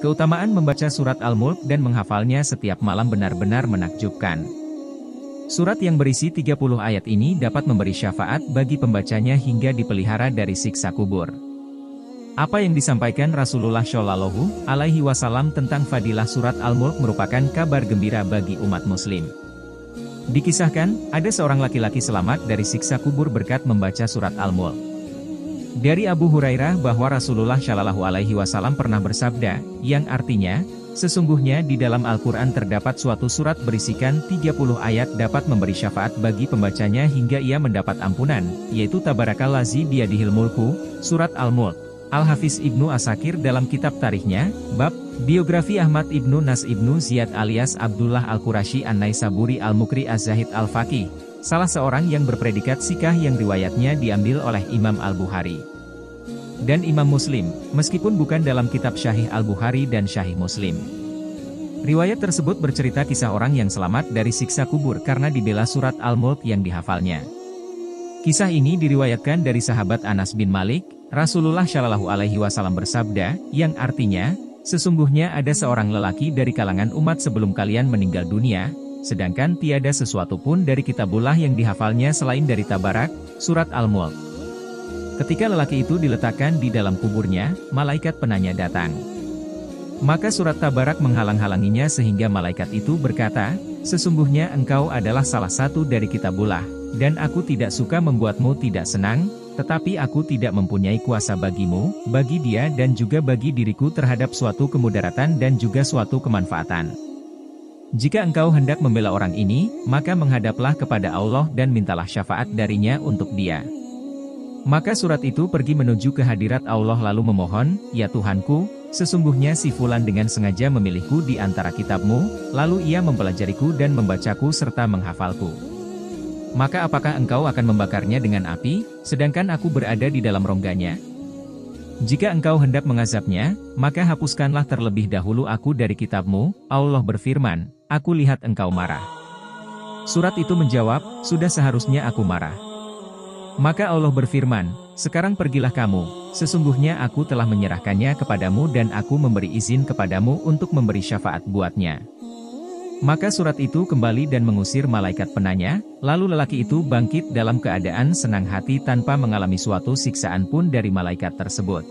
Keutamaan membaca surat Al-Mulk dan menghafalnya setiap malam benar-benar menakjubkan. Surat yang berisi 30 ayat ini dapat memberi syafaat bagi pembacanya hingga dipelihara dari siksa kubur. Apa yang disampaikan Rasulullah Shallallahu Alaihi Wasallam tentang fadilah surat Al-Mulk merupakan kabar gembira bagi umat muslim. Dikisahkan, ada seorang laki-laki selamat dari siksa kubur berkat membaca surat Al-Mulk. Dari Abu Hurairah bahwa Rasulullah Shallallahu Alaihi Wasallam pernah bersabda, yang artinya, sesungguhnya di dalam Al-Quran terdapat suatu surat berisikan 30 ayat dapat memberi syafaat bagi pembacanya hingga ia mendapat ampunan, yaitu Tabarakallazi biyadihil mulku, surat Al-Mulk. Al-Hafiz Ibnu Asakir dalam kitab tarikhnya, bab, biografi Ahmad Ibnu Nas Ibnu Ziyad alias Abdullah Al-Qurashi An-Naisaburi Al-Mukri Az-Zahid Al-Faqih, salah seorang yang berpredikat sikah yang riwayatnya diambil oleh Imam Al-Bukhari dan Imam Muslim, meskipun bukan dalam kitab Syahih Al-Bukhari dan Syahih Muslim. Riwayat tersebut bercerita kisah orang yang selamat dari siksa kubur karena dibela surat Al-Mulk yang dihafalnya. Kisah ini diriwayatkan dari sahabat Anas bin Malik. Rasulullah Shallallahu Alaihi Wasallam bersabda, yang artinya, sesungguhnya ada seorang lelaki dari kalangan umat sebelum kalian meninggal dunia, sedangkan tiada sesuatu pun dari kitabullah yang dihafalnya selain dari Tabarak, surat Al-Mulk. Ketika lelaki itu diletakkan di dalam kuburnya, malaikat penanya datang. Maka surat Tabarak menghalang-halanginya sehingga malaikat itu berkata, sesungguhnya engkau adalah salah satu dari kitabullah, dan aku tidak suka membuatmu tidak senang, tetapi aku tidak mempunyai kuasa bagimu, bagi dia dan juga bagi diriku terhadap suatu kemudaratan dan juga suatu kemanfaatan. Jika engkau hendak membela orang ini, maka menghadaplah kepada Allah dan mintalah syafaat darinya untuk dia. Maka surat itu pergi menuju ke hadirat Allah lalu memohon, ya Tuhanku, sesungguhnya si Fulan dengan sengaja memilihku di antara kitabmu, lalu ia mempelajariku dan membacaku serta menghafalku. Maka apakah engkau akan membakarnya dengan api, sedangkan aku berada di dalam rongganya? Jika engkau hendak mengazabnya, maka hapuskanlah terlebih dahulu aku dari kitabmu. Allah berfirman, aku lihat engkau marah. Surat itu menjawab, sudah seharusnya aku marah. Maka Allah berfirman, sekarang pergilah kamu, sesungguhnya aku telah menyerahkannya kepadamu dan aku memberi izin kepadamu untuk memberi syafaat buatnya. Maka surat itu kembali dan mengusir malaikat penanya, lalu lelaki itu bangkit dalam keadaan senang hati tanpa mengalami suatu siksaan pun dari malaikat tersebut.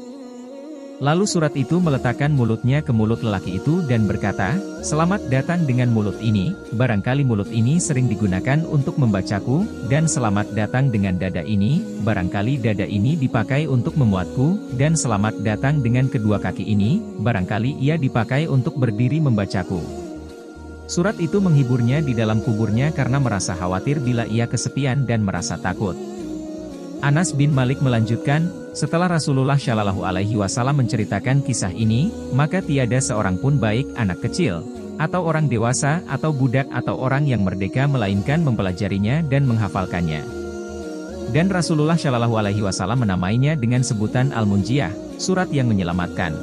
Lalu surat itu meletakkan mulutnya ke mulut lelaki itu dan berkata, selamat datang dengan mulut ini, barangkali mulut ini sering digunakan untuk membacaku, dan selamat datang dengan dada ini, barangkali dada ini dipakai untuk memuatku, dan selamat datang dengan kedua kaki ini, barangkali ia dipakai untuk berdiri membacaku. Surat itu menghiburnya di dalam kuburnya karena merasa khawatir bila ia kesepian dan merasa takut. Anas bin Malik melanjutkan, setelah Rasulullah Shallallahu Alaihi Wasallam menceritakan kisah ini, maka tiada seorang pun baik anak kecil, atau orang dewasa, atau budak atau orang yang merdeka melainkan mempelajarinya dan menghafalkannya. Dan Rasulullah Shallallahu Alaihi Wasallam menamainya dengan sebutan Al-Munjiyah, surat yang menyelamatkan.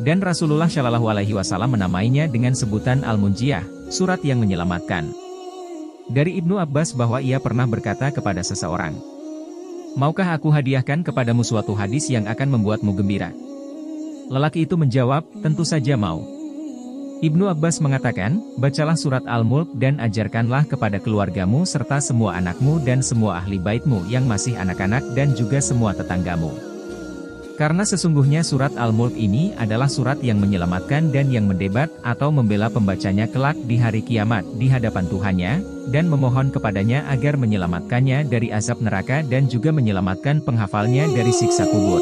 Dan Rasulullah Shallallahu Alaihi Wasallam menamainya dengan sebutan Al-Munjiyah, surat yang menyelamatkan. Dari Ibnu Abbas bahwa ia pernah berkata kepada seseorang, maukah aku hadiahkan kepadamu suatu hadis yang akan membuatmu gembira? Lelaki itu menjawab, tentu saja mau. Ibnu Abbas mengatakan, bacalah surat Al-Mulk dan ajarkanlah kepada keluargamu serta semua anakmu dan semua ahli baitmu yang masih anak-anak dan juga semua tetanggamu. Karena sesungguhnya surat Al-Mulk ini adalah surat yang menyelamatkan dan yang mendebat atau membela pembacanya kelak di hari kiamat di hadapan Tuhannya, dan memohon kepadanya agar menyelamatkannya dari azab neraka dan juga menyelamatkan penghafalnya dari siksa kubur.